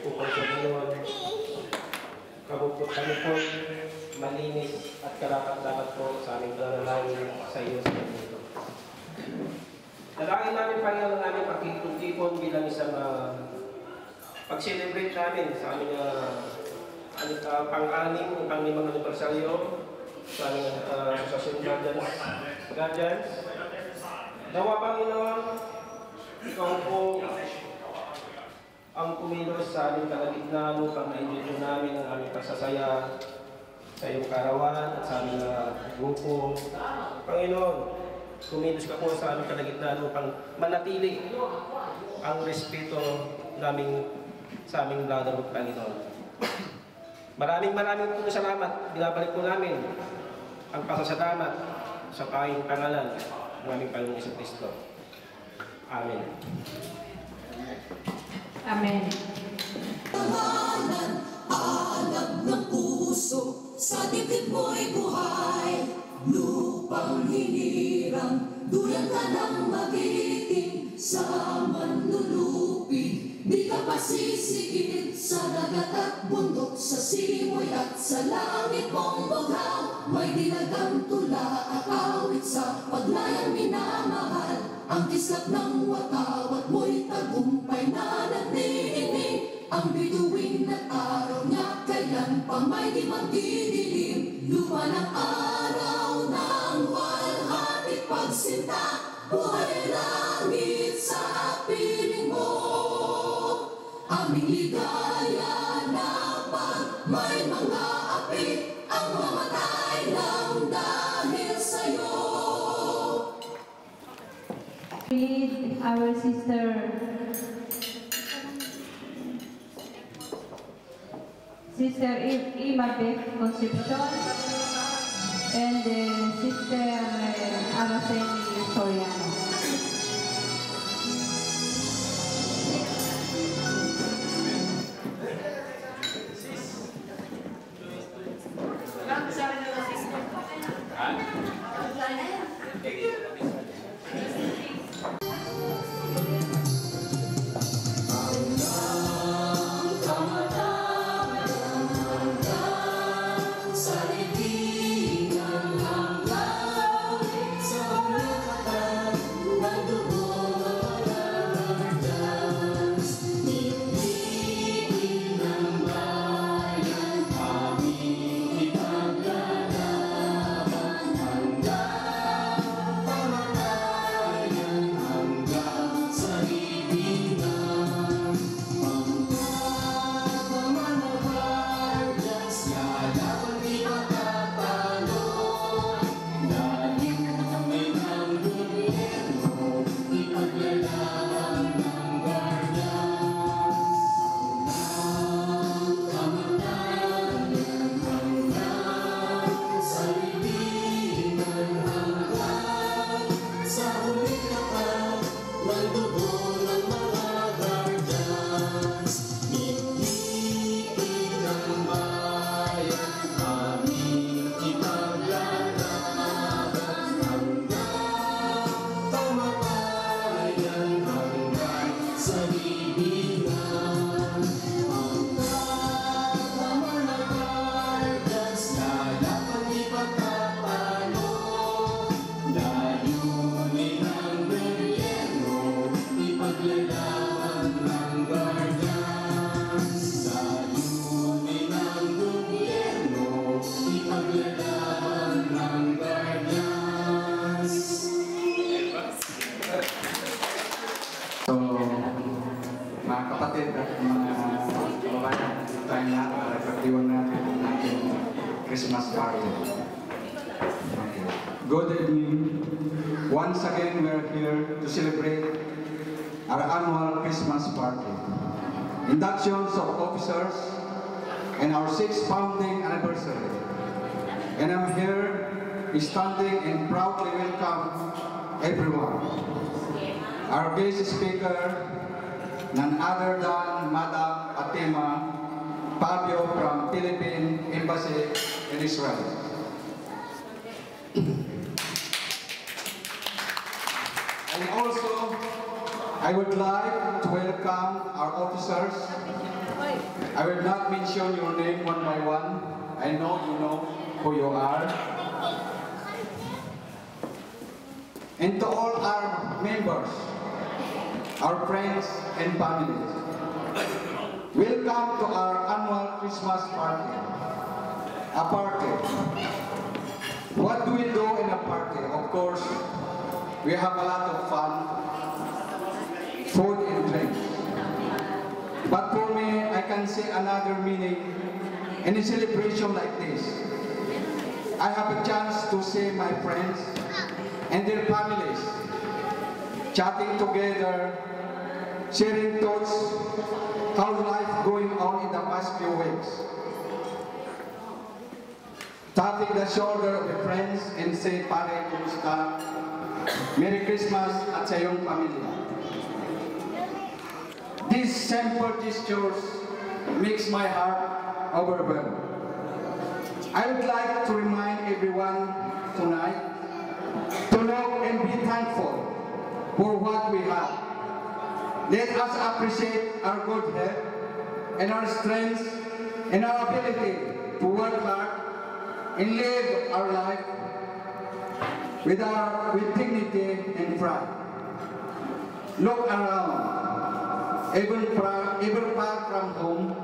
upang sa Panginoon, kabupot kami po malinis at karapat-dapat po sa aming pananalangin sa iyo sa mundo. Dalangin namin, Panginoon, ang aming pagtitipon bilang isang pag-celebrate namin sa aming pang-anim, pang-limang anibersaryo sa aming Asosasyon Guardians. Nawa, Panginoon, ikaw po ang kumilos sa aming kalagitnaan upang ma-enjoy namin ang aming pasasaya sa iyong karawan at sa aming grupo. Panginoon, kumilos ka po sa aming kalagitnaan upang manatili ang respeto namin sa aming brotherhood, Panginoon. Maraming po salamat. Binabalik po namin ang pasasalamat sa panging pangalan ng aming Panginoong Jesucristo. Amen. Amen. Pangalan, alam ng puso, sa dibdib mo'y buhay. Lupang hinirang, duyan ka ng magiting, sa manlulupi, di ka pasisiin. Sa dagat at bundok, sa simoy at sa langit mong bughaw, may dilagang tula at awit sa paglayang minamahal. Ang kislap ng watawat mo'y tagumpay na nagniinig. Ang bituin at araw niya kailan pa may di magdidilim. Lupa ng araw ng walhati pagsinta, buhay langit sa piling mo. Aming ligaya na pag may mga api, ang mamatay lang dahil sa'yo. With our sister Imabeth Concepcion and Sister Araceli Soriano. Christmas party. Good evening. Once again, we are here to celebrate our annual Christmas party. Inductions of officers and our 6th founding anniversary. And I'm here standing and proudly welcome everyone. Our guest speaker, none other than Madam Atima Fabio from Philippine Embassy in Israel. And also, I would like to welcome our officers I will not mention your name one by one. I know you know who you are. And to all our members, our friends and families, welcome to our annual Christmas party. A party. What do we do in a party? Of course, we have a lot of fun, food and drinks. But for me, I can see another meaning in a celebration like this. I have a chance to see my friends and their families chatting together, sharing thoughts, how life going on in the past few weeks. Tapping the shoulder of the friends and say, "Pare, kumusta? Merry Christmas at sa iyong pamilya." These simple gestures makes my heart overwhelmed. I would like to remind everyone tonight to look and be thankful for what we have. Let us appreciate our good health and our strength and our ability to work hard and live our life with dignity and pride. Look around, even far from home.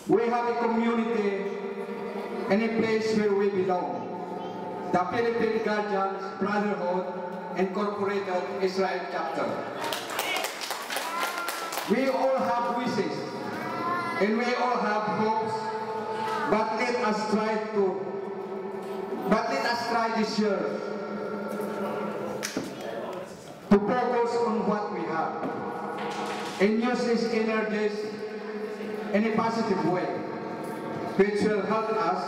We have a community and a place where we belong. The Philippine Guardians Brotherhood Incorporated Israel Chapter. We all have wishes and we all have hopes, but let us try this year to focus on what we have and use these energies in a positive way, which will help us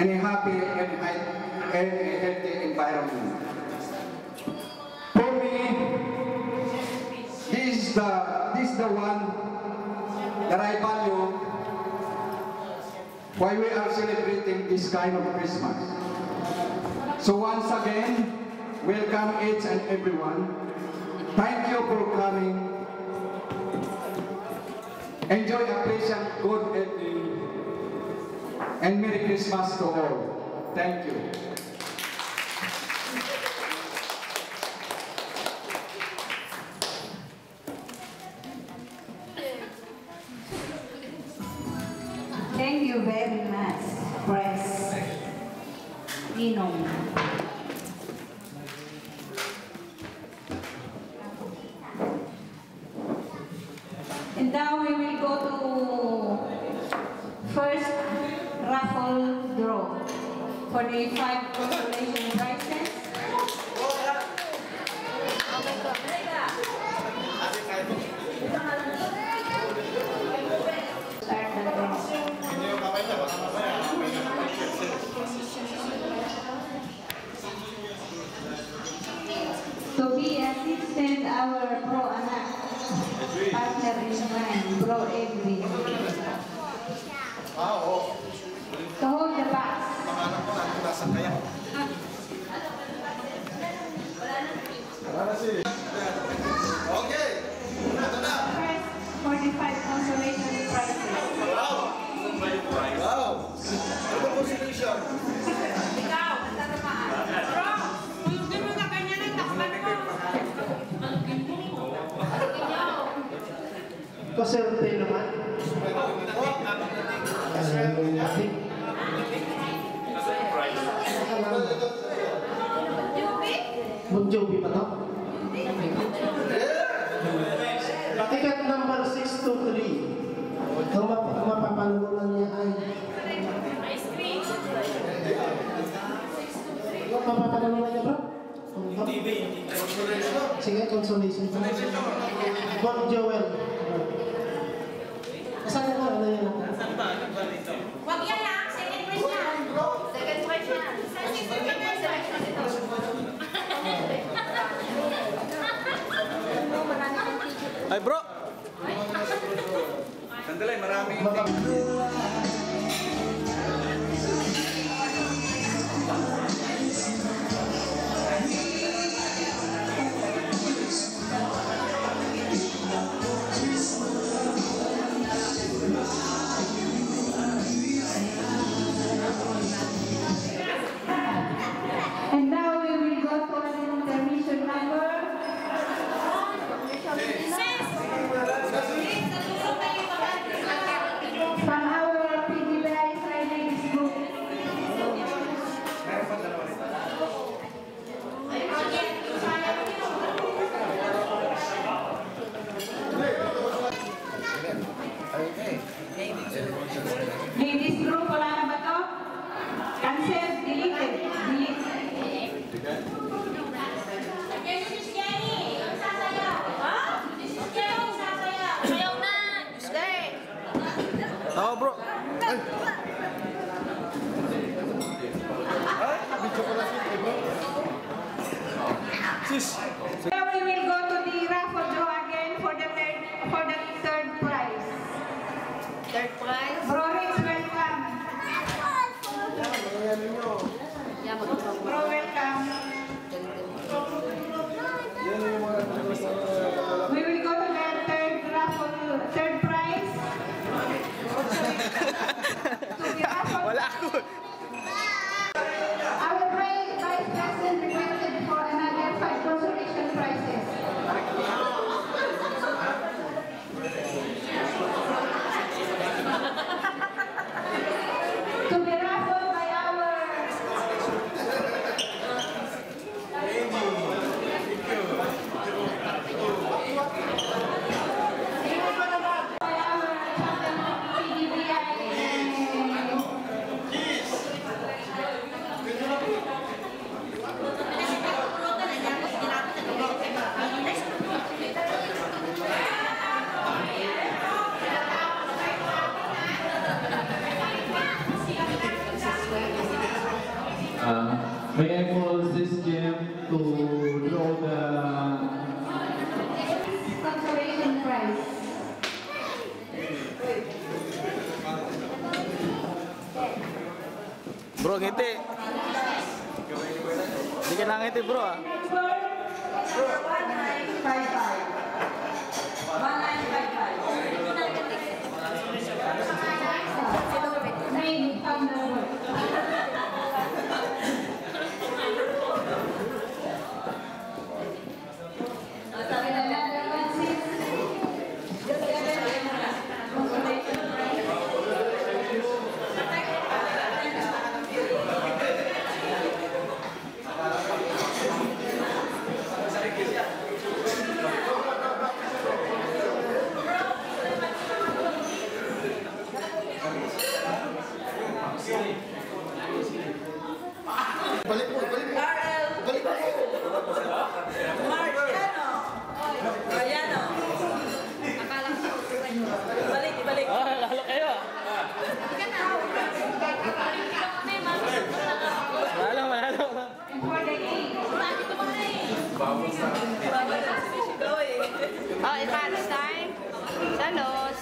in a happy and a healthy environment. For me, this is the one that I value why we are celebrating this kind of Christmas. So once again, welcome each and everyone. Thank you for coming. Enjoy a pleasant good evening and Merry Christmas to all. Thank you. Thank you very much, Press Ninong. And now we will go to first raffle draw for the 5 consolation prizes. Start the draw. To be assistant our pro anak, partner in crime, pro Edwin. To hold the box. Okay. First, 45 consolation prizes. Wow. Ano ba consolation? Ikaw, ang tatamaan. Bro, tulugin mo na kanya ng takpan mo. Malugin mo. Malugin niyo. Kaserte naman. Bon Jovi pa to? Ticket number 623. Ang mapapanunan niya ay... Ice cream. Mapapanunan niya bro? Sige, consolation. Bon Joel. Saan na ano yan? Wag yan lang, second prize yan. Second prize yan. Second prize yan. Ay bro! Sandali, maraming... Now we will go to the raffle draw again for the third prize. Third prize. Bro, Rich, welcome. Bro, welcome. We will go to the third prize. To the raffle. Wala ako. Our Vice President requested for another 5 consolation prizes. To be raffled by May I call this game to draw the consolation prize. Bro, ngiti. Hindi ka lang ngiti, bro, ah. 1955. Name on the word. Balik mo. Mariano. Balik. Lalo kayo, ah. Manalo. And for the game. Oh, it's Palestine. Salos.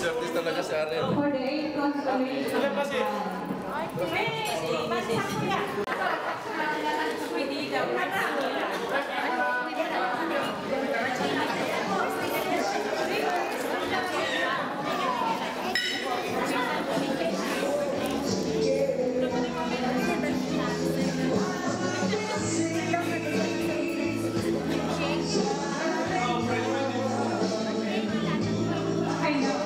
Service talaga si Ariel. For the 8 consolation prize. I know.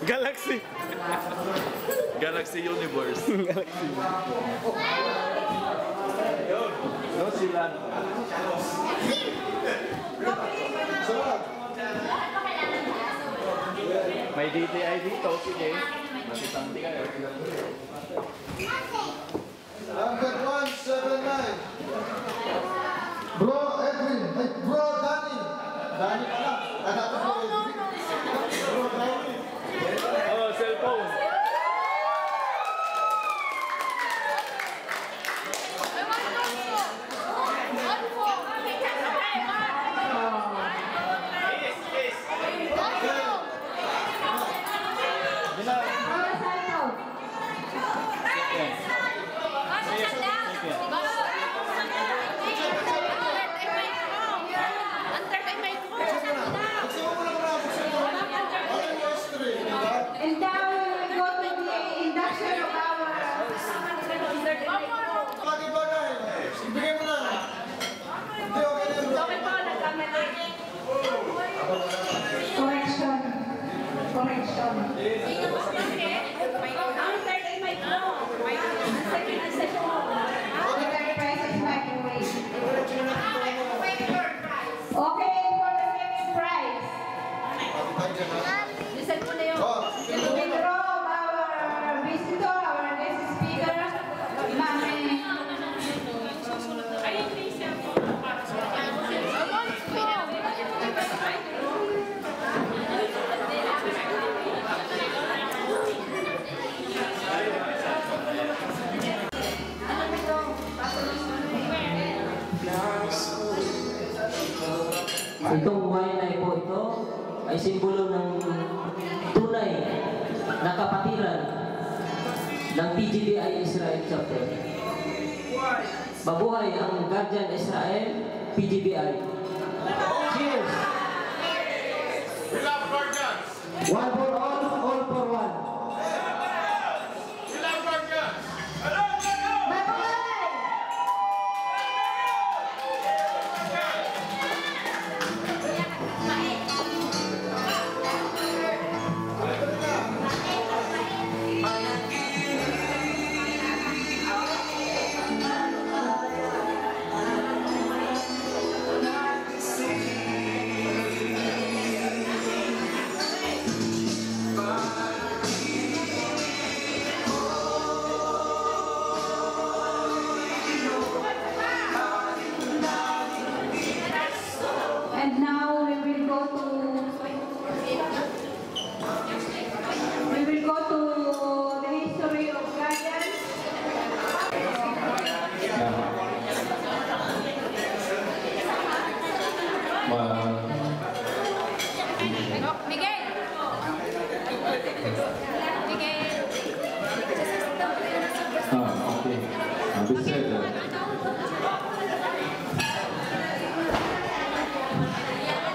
Galaxy. Galaxy Universe. Galaxy. No, sila. May DTI dito, sige. Masisanti kayo. Number 179. Bro Edwin. Ay, Bro Danny. Danny pala. Hanapin mo Edwin. Bro Danny. Oh, cellphone. And now we will go to the induction of our Bagay-bagay. Ibigay mo na. Hindi, okay na yun. correction. The third prize is microwave. Okay, for the second prize. We draw our visitor, our guest speaker, Mami. Itong wine po ito ay simbolo ng tunay na kapatiran ng PGBI Israel Chapter. Mabuhay ang Guardian Israel PGBI. Cheers! We love Guardians! One for all for one. We love Guardians! And now we will go to the history of Guardians.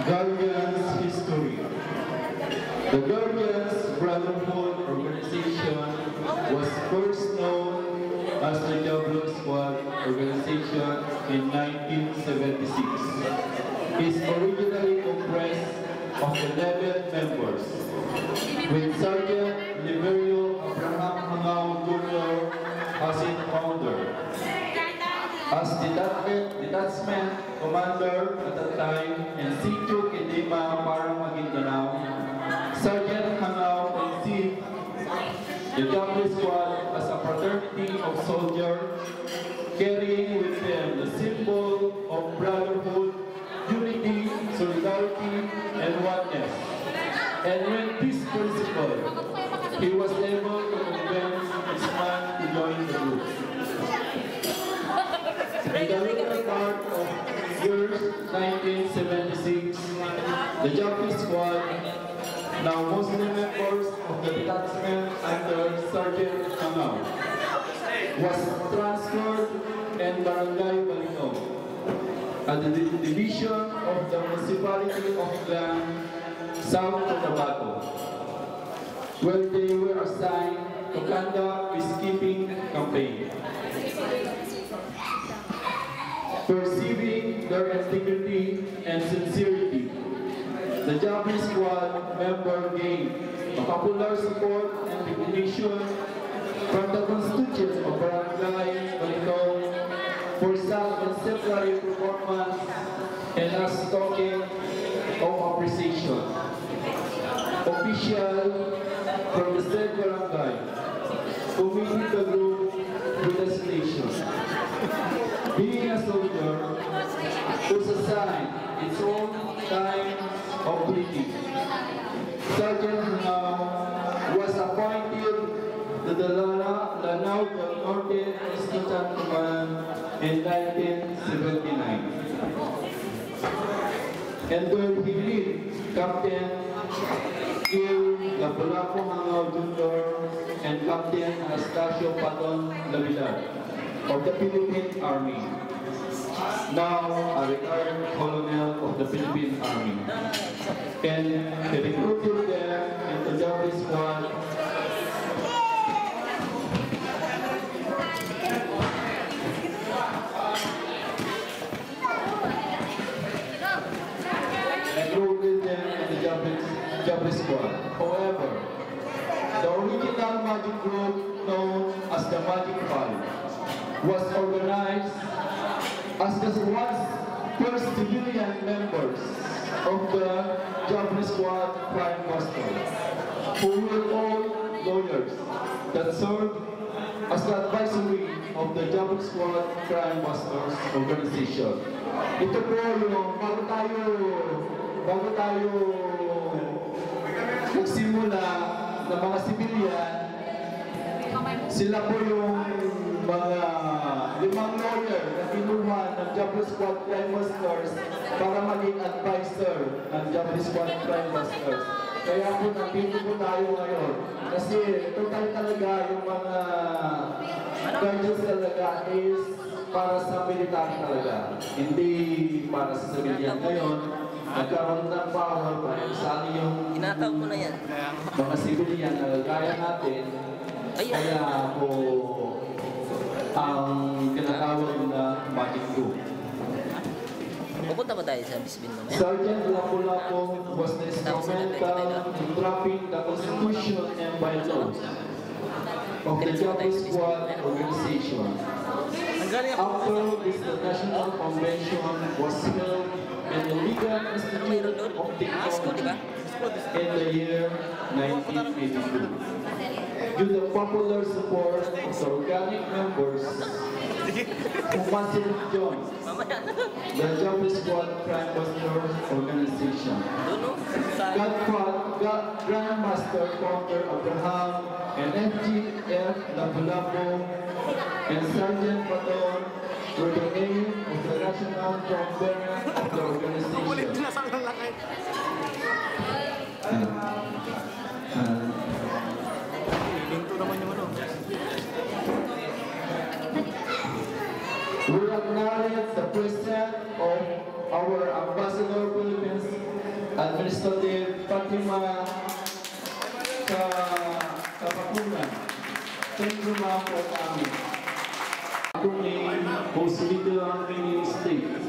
Guardians history. The Guardians Brotherhood organization was first known as the Diablo Squad organization in 1976. It's originally comprised of 11 members, with Sergeant Liberio Abraham Hangao Jr. as its founder. As detachment commander at the time and C2 Kedema para Maguindanao, Sergeant Hangao conceived the Diablo Squad as a fraternity of soldiers carrying with them the symbol of brotherhood, unity, solidarity, and oneness. And with this principle, he was able to convince his man to join the group. In the later part of years 1976, the Diablo Squad, now Muslim members of the detachment under Sergeant Hangao, was transferred in Barangay Balino, at the division of the municipality of Glan, South Cotabato, where they were assigned to conduct peacekeeping campaign. Perceiving their integrity and sincerity, the Diablo Squad member gained a popular support and recognition from the constituents of Barangay Balino for some exemplary performance and as token of appreciation. Official from the said barangay committed the group with the station. Being a soldier was assigned its own time of duty. Sergeant Hangao was appointed to the Lanao del Norte Instant Command in 1979. And where he led Captain Gil Labulaco Hangao Jr. and Captain Anastasio Paton Lavidad of the Philippine Army, now a retired colonel of the Philippine Army. And he recruited them into the Diablo Squad Diablo Squad. However, the original magic group known as the Magic Five was organized as the first civilian members of the Diablo Squad Crime Master, who were all lawyers that served as the advisory of the Diablo Squad Crime Masters organization. Ito po yung bago tayo magsimula ng mga civilian, sila po yung mga 5 lawyer na kinuha ng Japanese Squad Crime Busters para maging advisor ng Japanese Squad Crime Busters. Kaya po nandito po tayo ngayon. Kasi total talaga yung mga guardians talaga is para sa military talaga. Hindi para sa civilian ngayon. Nagkaroon ng power para isali yung mga civilian na gaya natin. Kaya po ang tinatawag na magic group. Pupunta ba tayo sa Bisbin mamaya? Sergeant Lapu-Lapu was instrumental in drafting the Constitution and bylaws of the Japanese Squad organization. After this, the National Convention was held in the Legal Institute of Technology in the year 1982. Due to popular support of the organic members who wanted to join the Japanese Squad Crime Busters organization. Grandmaster Founder Abraham and FGF Lapu-Lapu and Sergeant Baton were the name of the national convener of the organization. We acknowledge the presence of our Ambassador Philippines Administrative Fatima Kapakunan. Thank you ma'am for coming. Our name was leader of many states.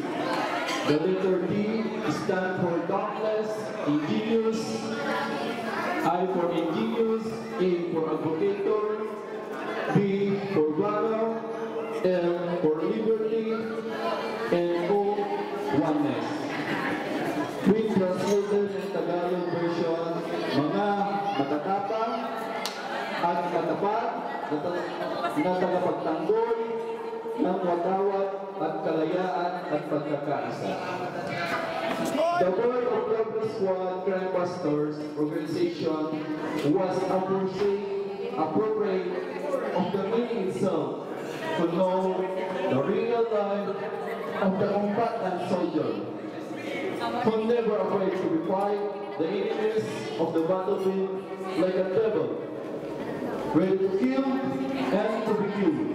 The letter D stands for dauntless, ingenious, I for ingenious, A for advocator, B for valor, L for liberty, and O, oneness. We translated in Tagalog version, mga matatapang at matapat na tagapagtanggol ng wadawat at kalayaan at pagkakaisa. The board of Japanese Squad Crime Busters organization was appropriate of the meaning itself to know the real life of the combatant soldier, who never afraid to fight the enemies of the battlefield like a devil, ready to kill and to be killed,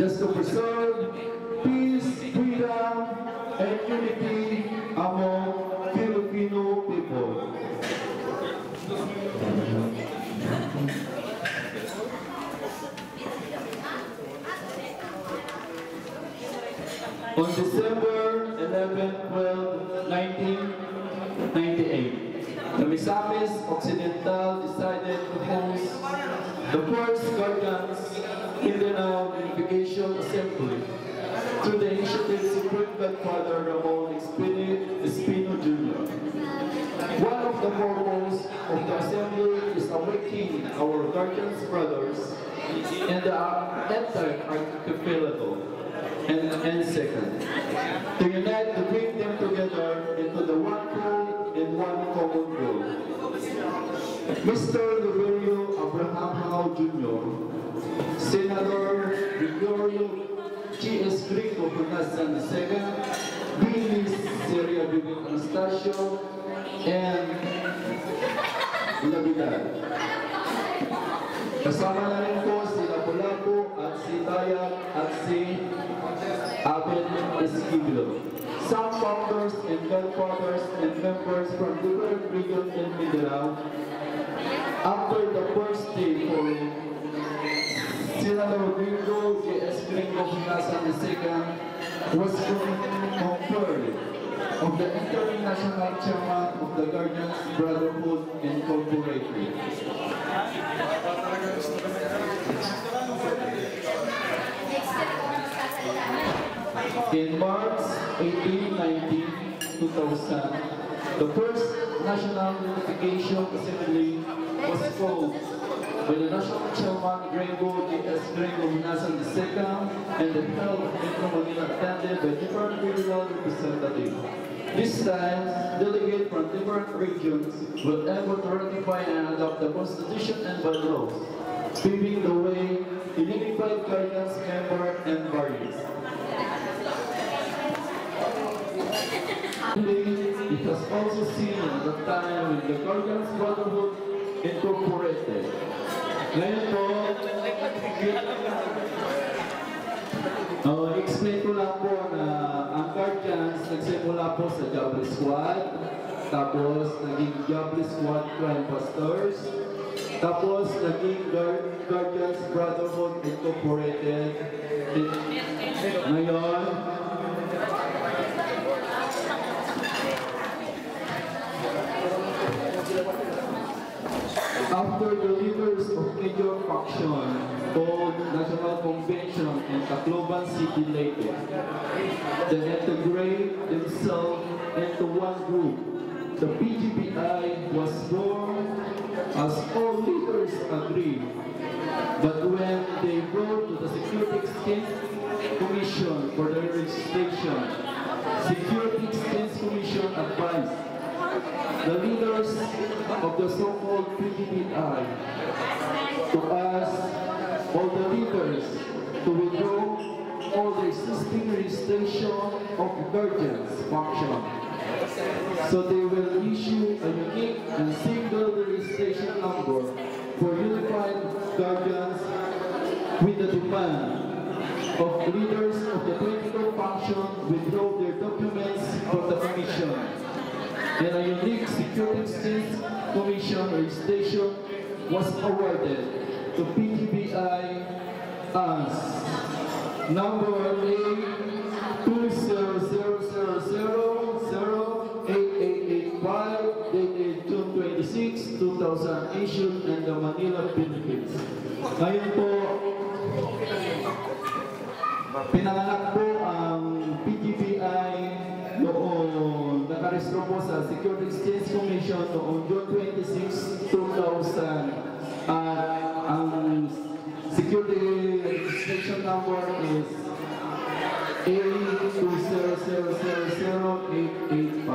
just to preserve peace, freedom, and unity among Filipino people. On December 11, 12, 1998, the Misamis Occidental decided to host the first Guardians Mindanao Unification Assembly through the initiative Supreme Godfather Ramon Espino Jr. One of the purposes of the assembly is awakening our Guardians brothers and the entire archipelago. And second, to unite to bring them together into the one goal and one common goal. Mr. Luberio Abraham Hao Jr., Senator Gregorio G.S. Gringo Punasan II, Bilis Seria Bibig Anastasio, and Labidad. Kasama na rin po si Lapu-Lapu at si Dayak at si Abel Esquiblo. Some founders and godfathers and members from different regions in Mindanao. After the first day following, Senator Gringo J.S. Gringo Punasan II was conferred of the International Chairman of the Guardians Brotherhood Incorporated. In March 18, 19, 2000, the first National Unification Assembly was called by the National Chairman Gringo J.S. Gringo Punasan II and the held in Metro Manila attended by different regional representatives. This time, delegates from different regions will able to ratify and adopt the Constitution and bylaws paving the way to unified Guardians member and various. It has also seen the time when the Guardians Brotherhood incorporated. Ngayon po, explain ko lang po na ang Guardians nagsimula po sa Jabli Squad, tapos naging Jabli Squad Crime Busters, tapos naging Guardians Brotherhood Incorporated. Ngayon, after the leaders of major faction called National Convention and Tacloban City Leyte, they integrate themselves into one group. The PGBI was born as all leaders agree. But when they go to the Security Exchange Commission for their registration, Security Exchange Commission advised the leaders of the so-called PGBI to ask all the leaders to withdraw all the existing registration of Guardians faction. So they will issue a unique and single registration number for unified Guardians with the demand of leaders of the political faction withdraw their documents from the commission. And a unique Security Exchange Commission registration was awarded to PGBI as number A2000008885 dated June 26, 2000, issued in the Manila, Philippines. Ngayon po, pinanganak po ang PGBI noong nakarestro po sa Security Exchange Commission noong June 26, 2000. Ang security registration number is A20000885.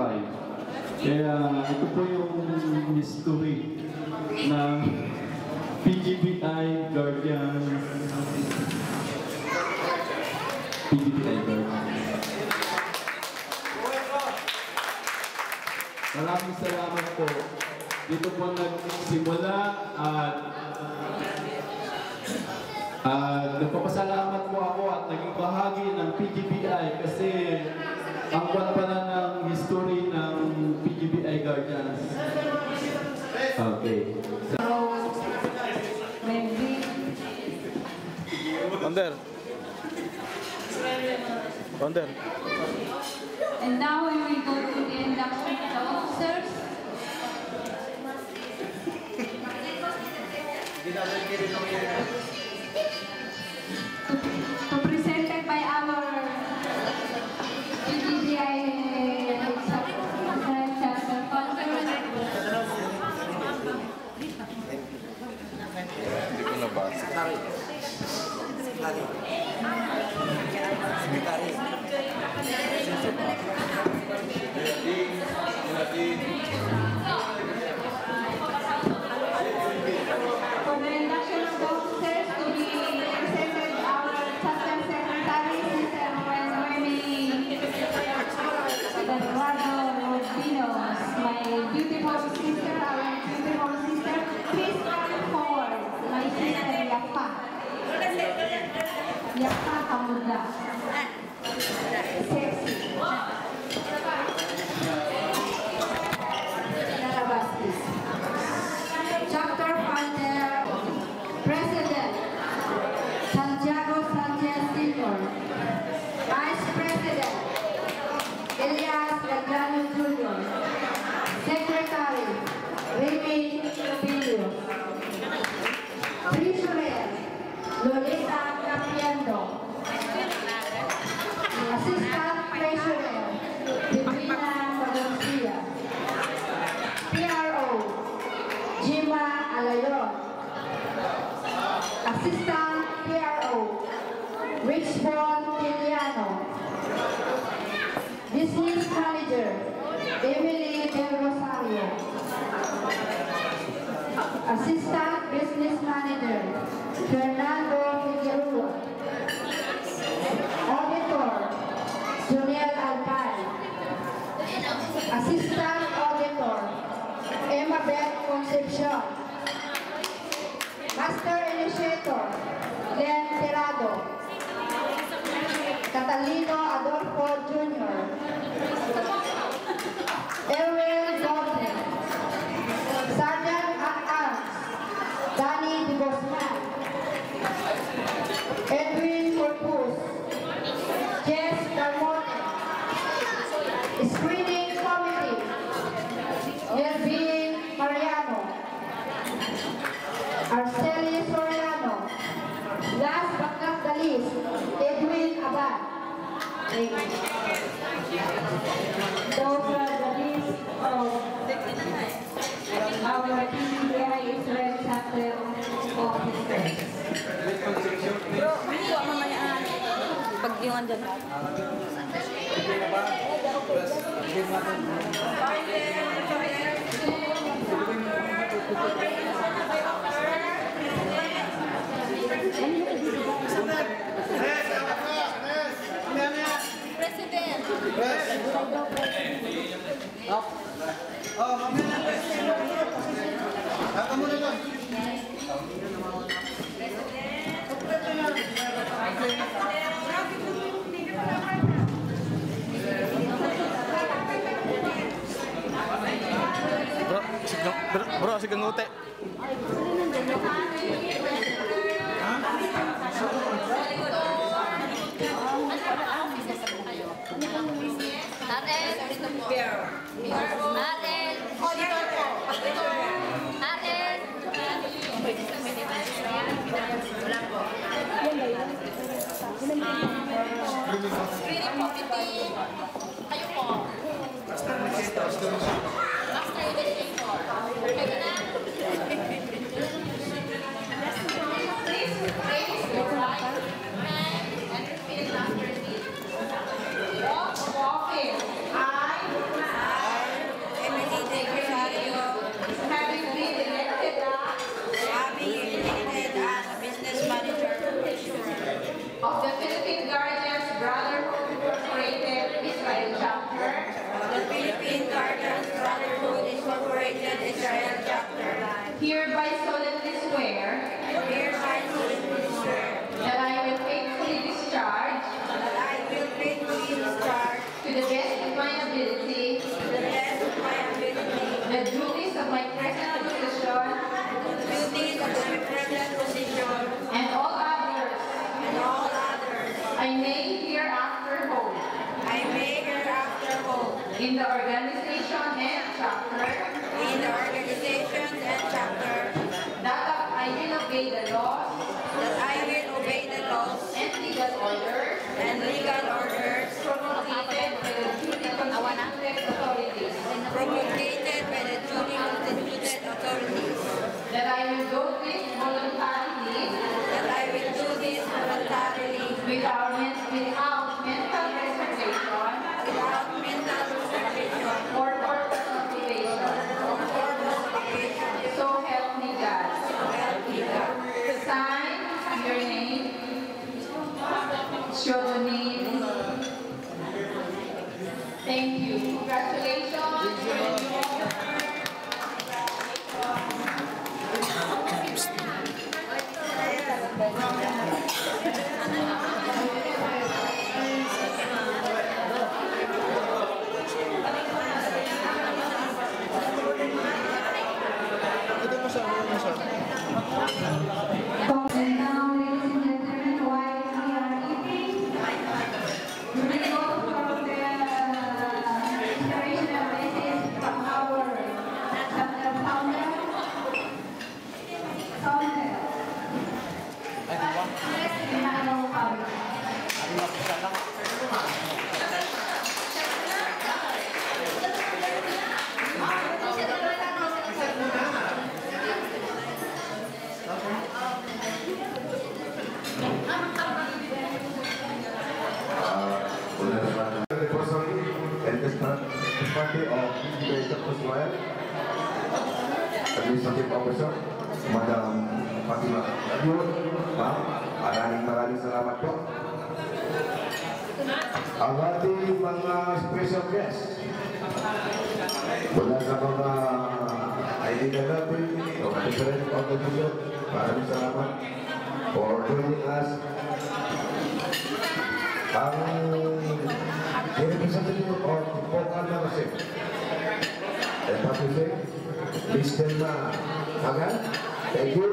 Kaya ito po yung history ng PGBI Guardians. PGBI Guardians. Maraming salamat po. Dito po nagsimula at nagpapasalamat po ako at naging bahagi ng PGBI kasi ang buwan pala ng history ng PGBI Guardians. Okay. Founder. And now we will go to the induction of the officers. To presented by our PGBI chapter founder. Hindi ko nabasa. For the induction of the officers to be presented our chapter secretary, Mr. Remy Eduardo Rodrinos, my beautiful sister, our beautiful sister. Please come forward, my sister Yapa. Yapa Kamuda. Sexy. Narabastis. Chapter founder, President Santiago Sanchez Sr. Vice President Elias Lagrano Jr. Secretary Remy Pillos. Treasurer Lolita Capiendo. Assistant Treasurer Divina Garcia. PRO Jima Alayon. Assistant PRO Richborn Tiliano. Business Manager Emily Del Rosario. Assistant Business Manager, Fernando Figueroa. Auditor, Juniel Alpay. Assistant Auditor, Emma Beth Concepcion. Master Initiator, Glenn Tirado. Catalino Adolfo Jr. Erwin Gomez. Sergeant at Arms, Danny De Guzman. Edwin Corpus. Jess Darmote. Screening Committee, Elvin Mariano. Arceli Soriano. Last but not the least, Edwin Abad. Those are the list of our TCBI Israel chapter officers. Bro, mamaya pag yung andyan. Bro, sige ngute. Of the Philippine Guardians Brotherhood Incorporated Israel Chapter. The Philippine Guardians Brotherhood Incorporated Israel Chapter. Hereby solemnly swear. Hereby solemnly swear. That I will faithfully discharge. That I will faithfully discharge. To the best of my ability. To the best of my ability. The duties of my present position. The duties of my present position. And all others. And all others. I may hereafter hold. I may hereafter hold. In the organization and chapter. In the organization and chapter. That I will obey the laws. That I will obey the laws. And legal orders. And legal orders. Promulgated by the duly constituted authorities. Promulgated by the duly constituted authorities. That I will do this voluntarily. That I will do this voluntarily. Without mental reservation. Without mental reservation. Or purpose motivation. Or purpose motivation. So help me God. So help me God. Sign your name. Show the name. Thank you. Congratulations. And now, ladies and gentlemen, while we are eating, we go from the inspirational message from our chapter founder, Emmanuel Pablo. Party of Administrative Officer. Madam Fatima Ayun. Maraming salamat po. Ang ating mga special guests mula sa mga kaibigan natin o different organization, maraming salamat for joining us. Ang representative of Pokal Narasik and Patusik, Mr. Hagan, thank you.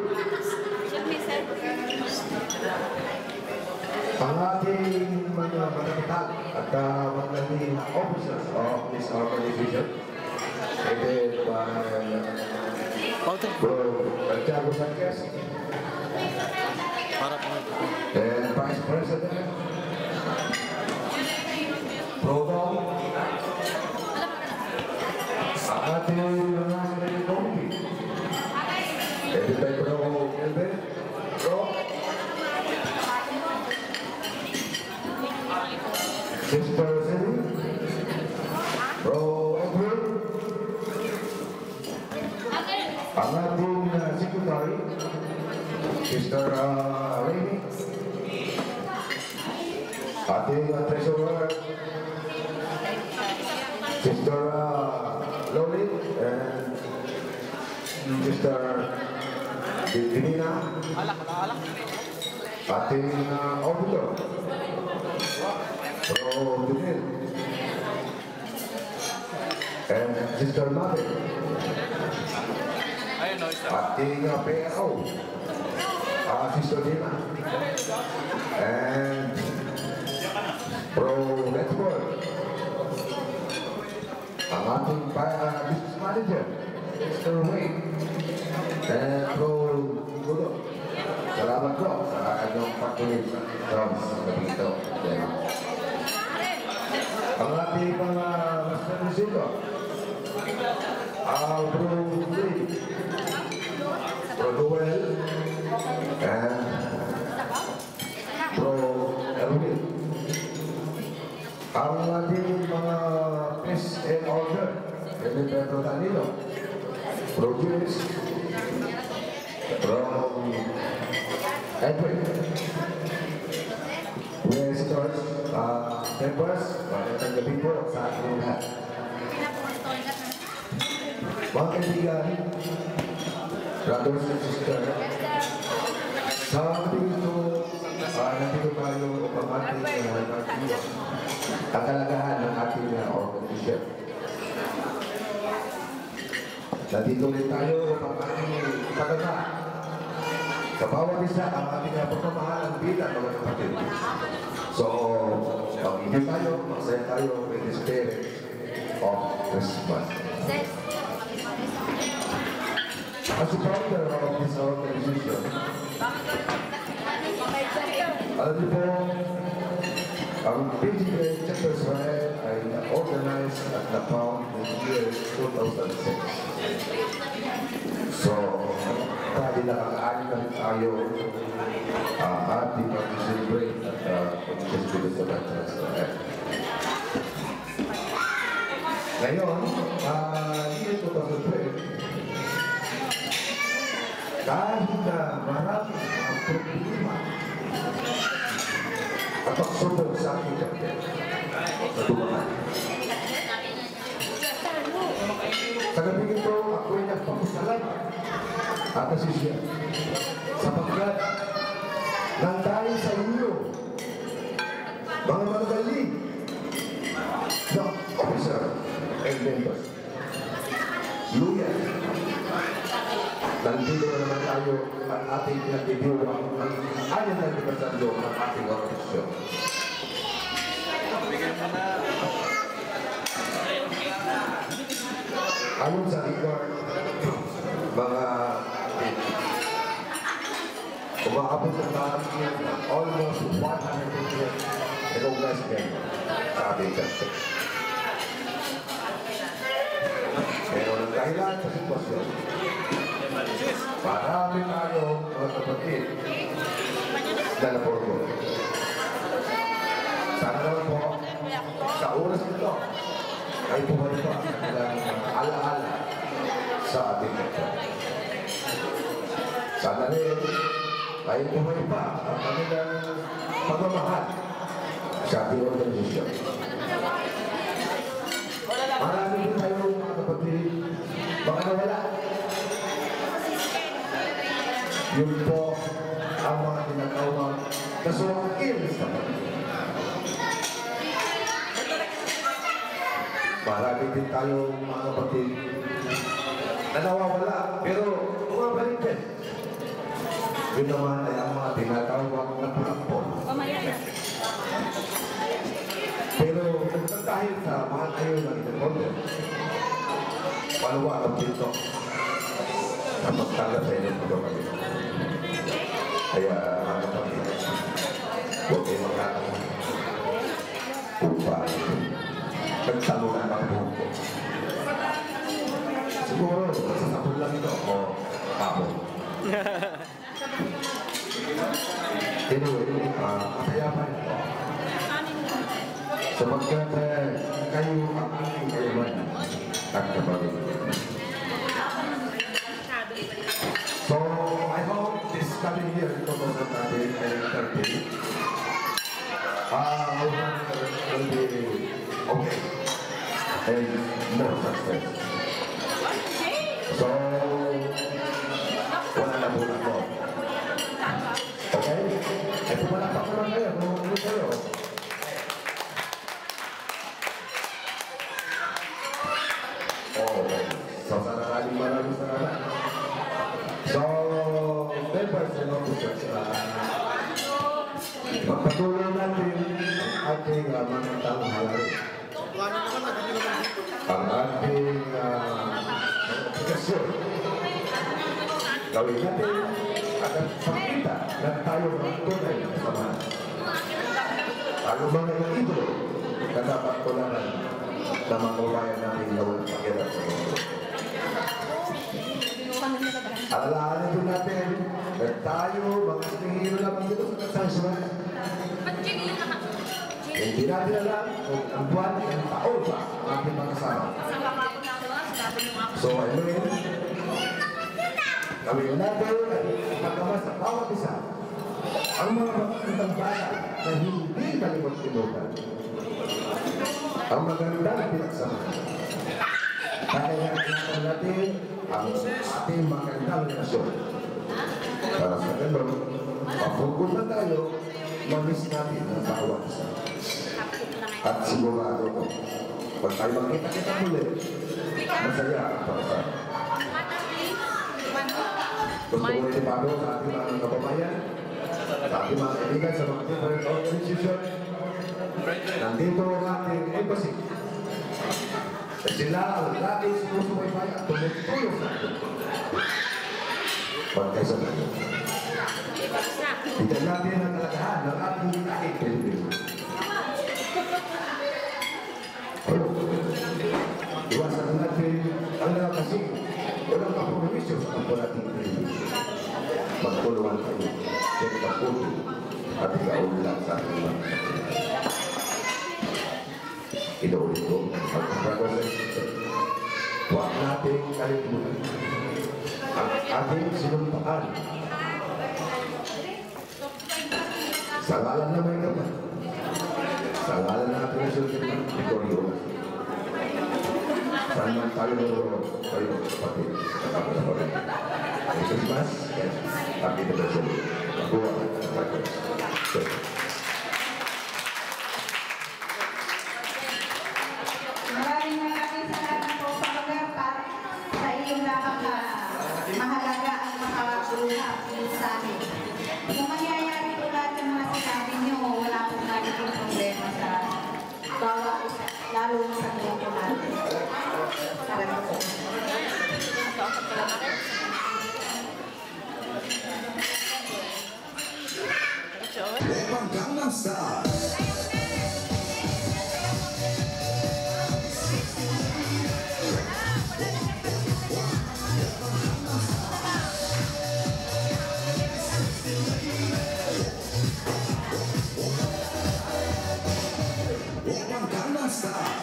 Ang ating mga matatatag at magandang officers of this organization, headed by Bro Santiago Sanchez and Vice President Program, ang ating mga committee, headed by Bro Elben, Sister Cindy, Bro Edward, ang ating secretary, Sister Rainy, ating treasurer, Sister Loli, and Sister Divina, ating auditor, Bro Dunil, and Sister Mabel, ating PRO, Sister Dina, and Bro Network, ang ating business manager, Mr. Wade, and Bro Gudo. Salamat po sa inyong patuloy sa drums sa gabi ito. Ang ating mga master musiko, Bro Lee, Bro Noel, and Bro Erwin. Ang ating mga peace and order, Kevin Pedro Danilo, Bro Julius, Bro Edwin, Westers, members, magandang gabi po sa ating lahat. Mga kaibigan, brothers and sisters, sa ating ito, nandito tayo upang ating kakalagahan ng ating organization. Nandito rin tayo upang ating ipagawa sa bawat isa ang ating pagmamahalang bilang mga kapatid. So, pag-ibig tayo, masaya tayo with the spirit of Christmas. As a founder of this organization, alam niyo po, ang PGA Chapter Israel ay organized at na-found in the year 2006. So, pwede na kakaali na rin tayo ating mag-celebrate at mag-celebrate sa Chapter Israel. Ngayon, year 2012, kahit na maraming ang problema at pagsubok sa aking chapter sa tumahan. Sa gabi ito, ako'y nagpapasalamat at nasisya sapagkat nang dahil sa inyo, mga magaling na officer and members, loyal, nandito na naman tayo at ating pinagbibiwang ang ayaw na anibersaryo ng ating organisasyon. Ayon sa record, mga umaabot ng natin almost 100 recognized members sa ating chapter. Pero ng dahilan sa sitwasyon, marami tayo mga kapatid na naporgo. Sana naman po, sa oras nito, ay bumalik pa ang kanilang alaala sa ating chapter. Dahil ay buhay pa ang kanilang pagmamahal sa ating organisasyon. Marami din tayong mga kapatid, baka nawala. Yun po ang mga tinatawag na suwakil sa pagkakas. Marami din tayong mga kapatid na nawawala, pero bumabalik din. Yun naman ay ang mga tinatawag na pulakpon. Pero dahil sa mahal kayo ng interconder, paluwa ang dito na magtanggap sa inyong pagkakali. Kaya mga kapatid, huwag kayo magkakaroon upang nagsalunan ng buhok ko. Siguro, sasapod lang ito o kapon. Anyway, masaya pa ito. Sapagkat kayo ang aking kaibahan at kapatid. So, I hope this coming year, 2013, will be okay and more success. So, wala na muna ko. Okay? Ay pumalakpak naman kayo kung ano kayo. So, maraming salamat. So, members and officers, magpatuloy natin ang ating magandang halarin. Ang ating aplikasyon. Gawin natin at pakita na tayo ng tunay na samahan. Ano mga idolo na dapat tularan na mamulayan natin na walang pakirap sa mundo. Alalahanin din natin na tayo, mga sinihiro lamang dito sa kasansuan. Hindi natin alam kung ang buwan ng taon pa ang ating mga kasama. So, ayun, gawin natin at magkama sa bawat isa ang mga magandang bala na hindi kalimot-limutan. Ang magandang pinagsamahan. Kaya natin natin ang ating magandang relasyon. Para sa ganun, mapugod na tayo, mamis natin ang bawat isa. At sigurado ko, pag tayo makita-kita muli, masaya ang pagkasama. Gusto ko rin ipago sa ating mga kababayan, sa ating mga kaibigan sa mga different organization. Nandito ang ating embassy. Sila ang laging sumusubaybay at tumutulong sa atin. Pagkaysa natin. Bigyan natin ang kalagahan ng ating aking Pilipinas. Iwasan natin ang nakasing walang kapromisyo sa kampo nating Pilipinas. Magtulungan tayo, at kaputi at ikaulan sa ating mga. Inuulit ko ang pagkakasin. Huwag natin kalimutan ang ating sinumpaan. Sa ngalan na may naman, sa ngalan natin na sinumpaan, Victorio. Saan man tayo naroon, kayo pati sa kapatid. Merry Christmas and Happy Anniversary. Buwan at pagkakas. Maraming salamat po sa pagkakat sa iyong mahalaga ang makakuha sa amin. Kung mangyayari po lahat ng mga sinabi niyo, wala pong nagiging problema sa bawat isa, lalo sa mga pamahal. Salamat po. Gangnam Style. Gangnam Style.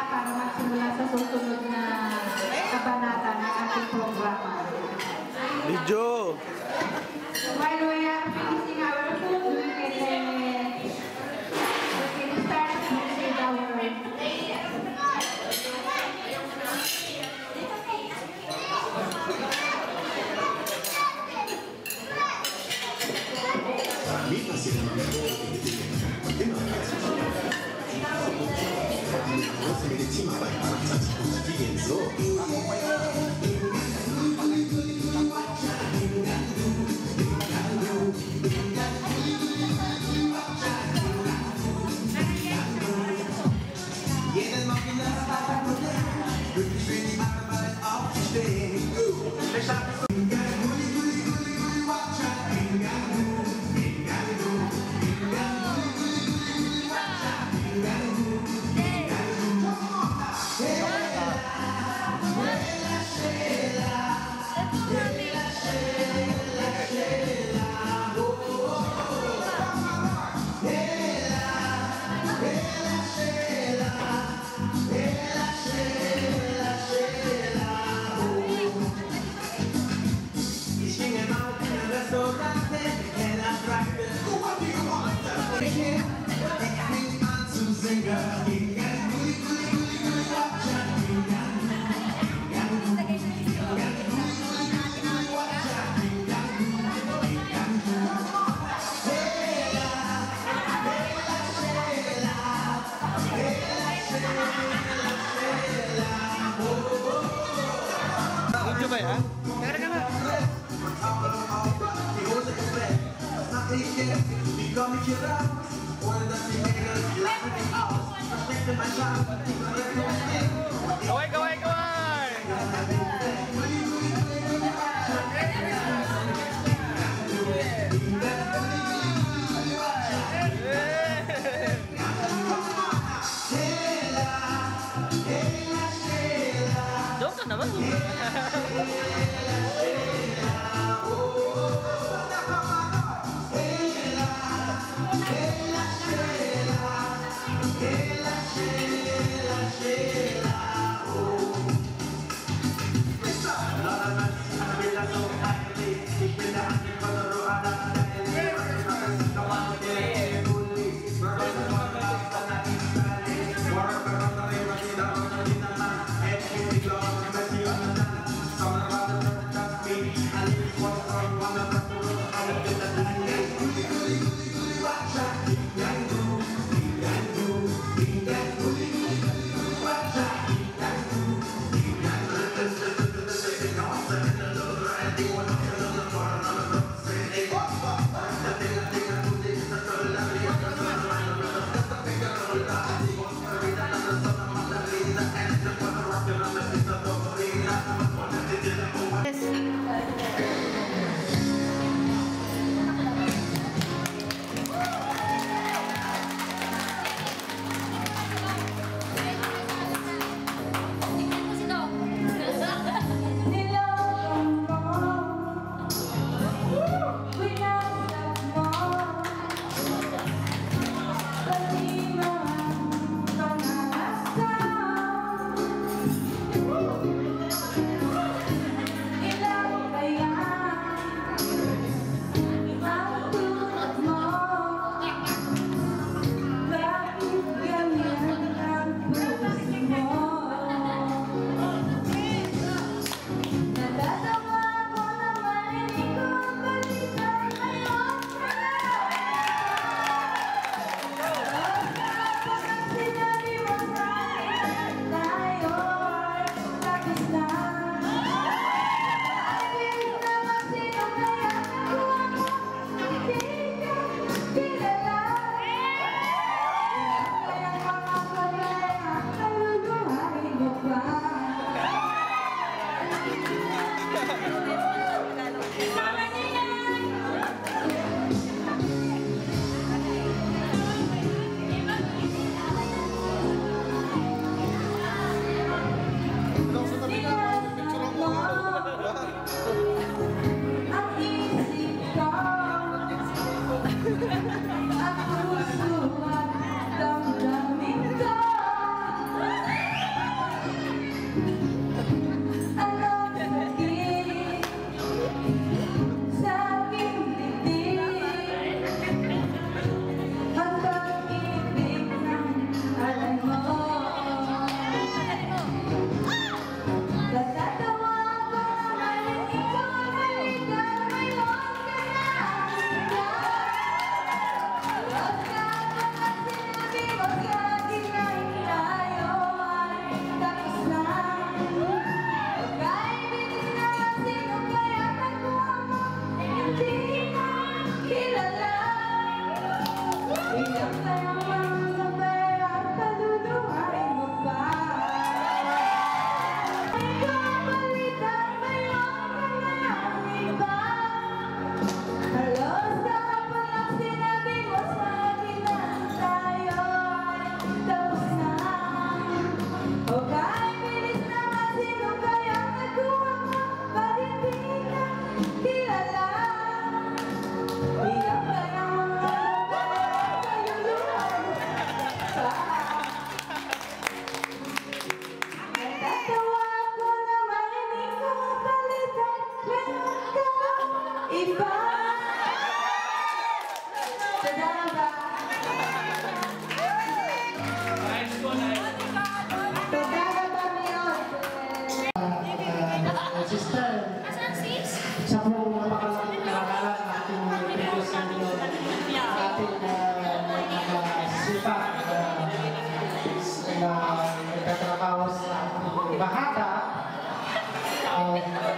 para magsimula sa susunod na kabanata ng ating programa. Video! While we are finishing our food, we can start with our Coba ya. Kawai, kawai, kawai. Jauh kan apa?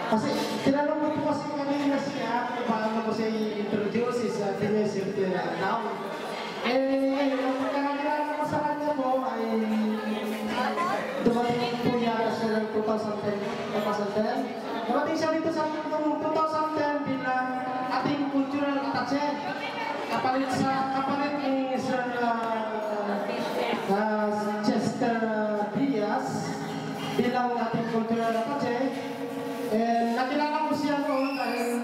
Kasi tinanong mo po kasi kanina siya kung paano ko siya i-introduce sa Finisipin now. Ang pagkakakilala ko sa kanya po ay dumating po yata siya ng 2010. Dumating siya dito sa 2010 bilang ating cultural attaché. Kapalit ni Sir Chester Diaz bilang ating cultural attaché. Nakilala ko siya noon dahil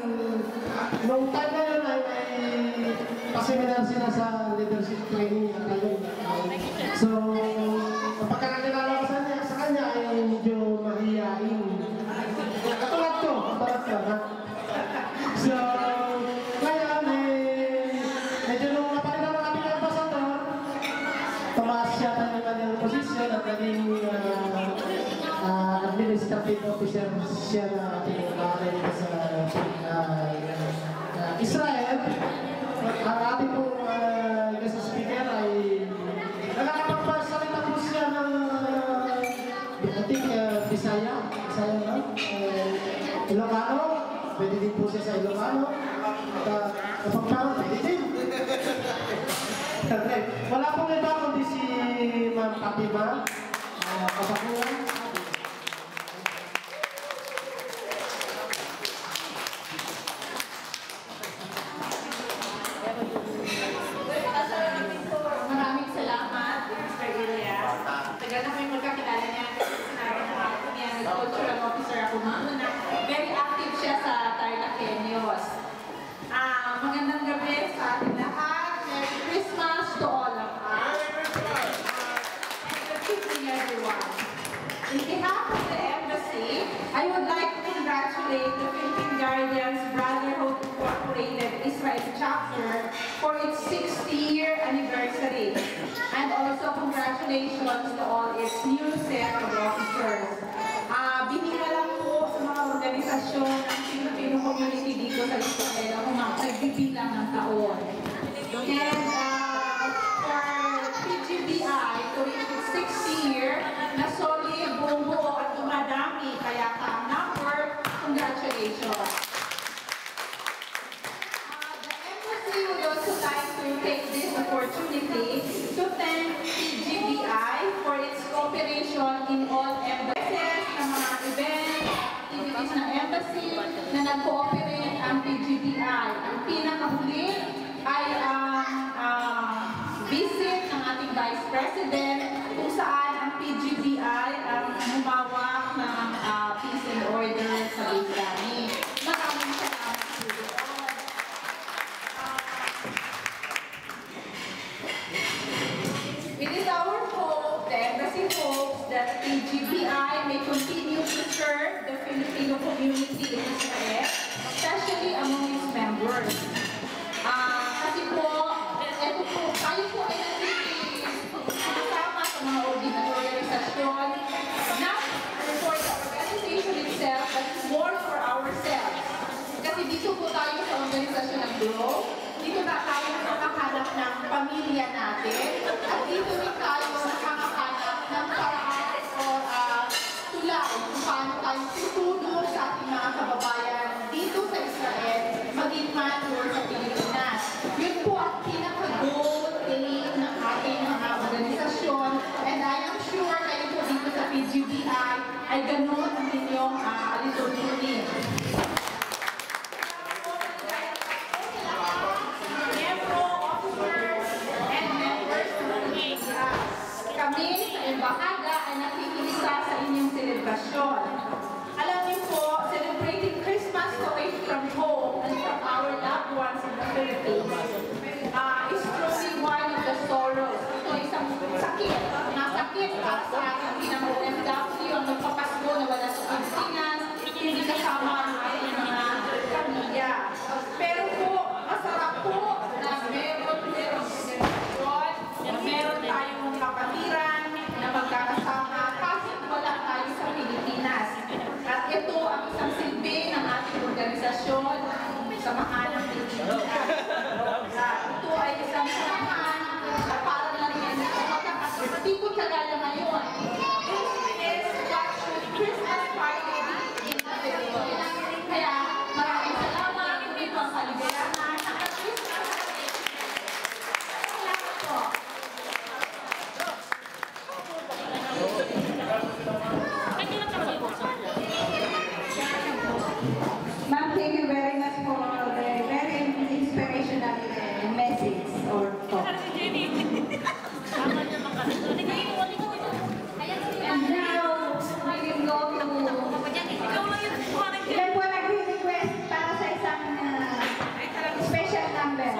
noong time na yun ay may paseminar sila sa leadership training at ayun. So, kapag nakilala ko sa kanya ay medyo mahihain. Katulad ko. So, ngayon medyo nung napalitan ng ating ambassador, tumaas siya ng kanyang posisyon at naging administrative officer siya na ating nakalay sa Israel. Ang ating pong guest speaker ay nakakapagpasalita po siya ng ating Bisaya na? Ilocano, pwede din po siya sa Ilocano. Kapagparang, pwede din. Wala pong iba kundi si Ma'am Fatima Kasakulan. Maraming salamat, Mr. Elias. Tagal na kayo magkakilala niya kasi sinabi na ako niya, nag-cultural officer ako noon na very active siya sa Tarlaqueños. Magandang gabi sa ating lahat. Merry Christmas to all of us. Good evening, everyone. In behalf of the embassy, I would like to congratulate the Philippine Guardians Brotherhood Incorporated Israel Chapter for its 60-year anniversary. And also congratulations to all its new set of officers. Bihira lang po sa mga organisasyon ng Filipino community dito sa Israel kung nagbibilang ng taon. And for PGBI to reach its 60th year, na solid, buong-buo at dumadami, kaya ka number, congratulations. The embassy would also like to take this opportunity to thank PGBI for its cooperation in all embassies, ng mga events, activities ng embassy na nag-cooperate ang PGBI. Ang pinakahuli ay ang visit ng ating Vice President kung saan ang PGBI ang humawak ng peace and order sa Bayani. Maraming salamat po doon. It is our hope, the embassy hopes, that PGBI may continue serve the Filipino community in Israel, especially among its members. Kasi po, eto po, tayo po ay nakikisama sa mga organisasyon, not for the organization itself, but more for ourselves. Kasi dito po tayo sa organisasyon ng GROW, dito na tayo nakakahanap ng pamilya natin, at dito rin tayo nakakahanap ng paraan o tulad kung paano tayo tutulong sa ating mga kababayan dito sa Israel, maging man or sa Pilipinas. Yun po ang pinaka-goal aim ng ating mga organisasyon, and I am sure kayo po dito sa PGBI ay ganun ang inyong alituntunin. Kami sa Embahada ay nakikisa sa inyong selebrasyon. Alam niyo po, celebrating Christmas away from home and from our loved ones in the Philippines is truly one of the sorrows. Ito ay isang sakit, nasakit para sa ating bilang OFW ang magpapasko na wala sa Pilipinas, hindi kasama ang ating mga pamilya. Pero po, masarap po na meron selebrasyon, na meron tayong kapatiran na magkakasama kahit wala tayo sa Pilipinas. At ito ang isang silbi ng ating organisasyon, Samahan ng Pilipinas. Ito ay isang samahan na para lang yan sa magkakasipot kagaya ngayon. This is what should Christmas party in the Philippines. Kaya maraming salamat, kung ibang kaligayahan, at Christmas. Salamat po. Ma'am, thank you very much for the very inspirational message or talk. And now, we will go to... Ilan po nag-request para sa isang special number?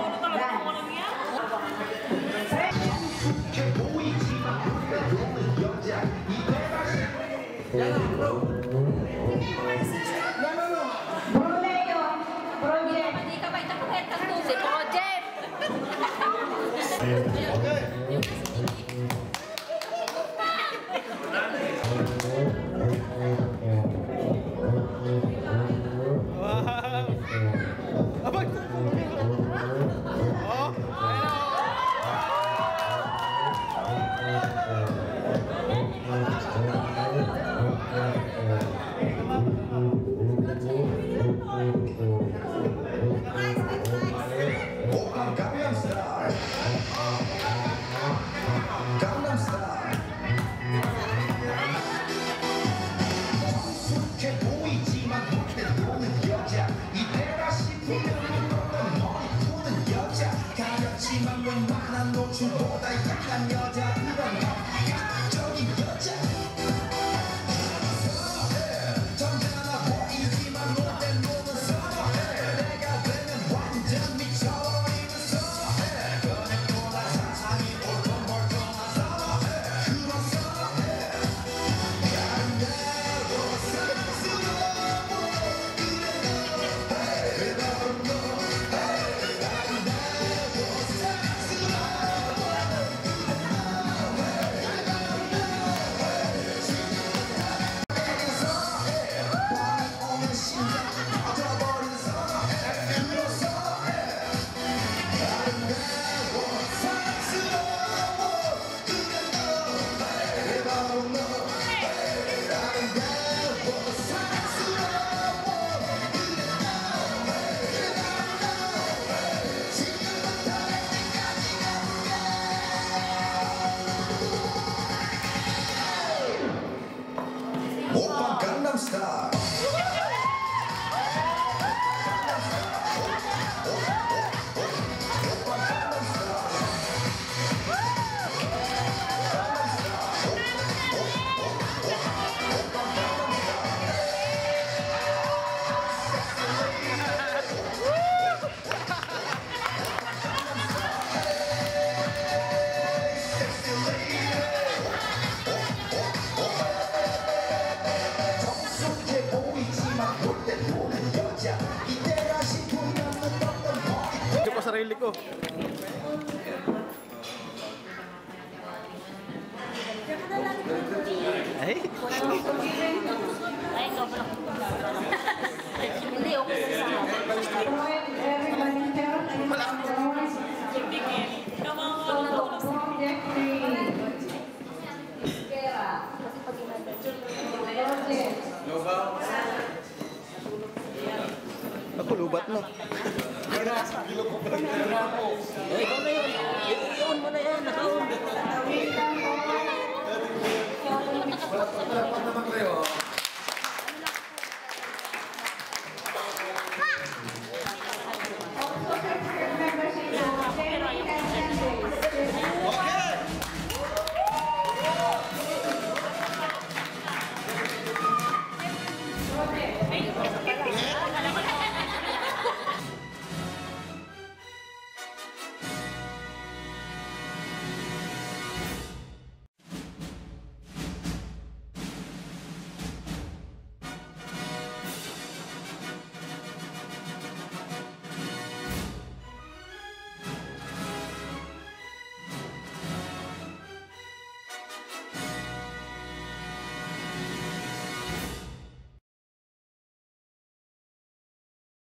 balik ko. Ay. Ay, ikaw pala. Hindi, okay sa Ako, lubat mo. Ikaw na yun. Iyon mo na yan. Nakaon.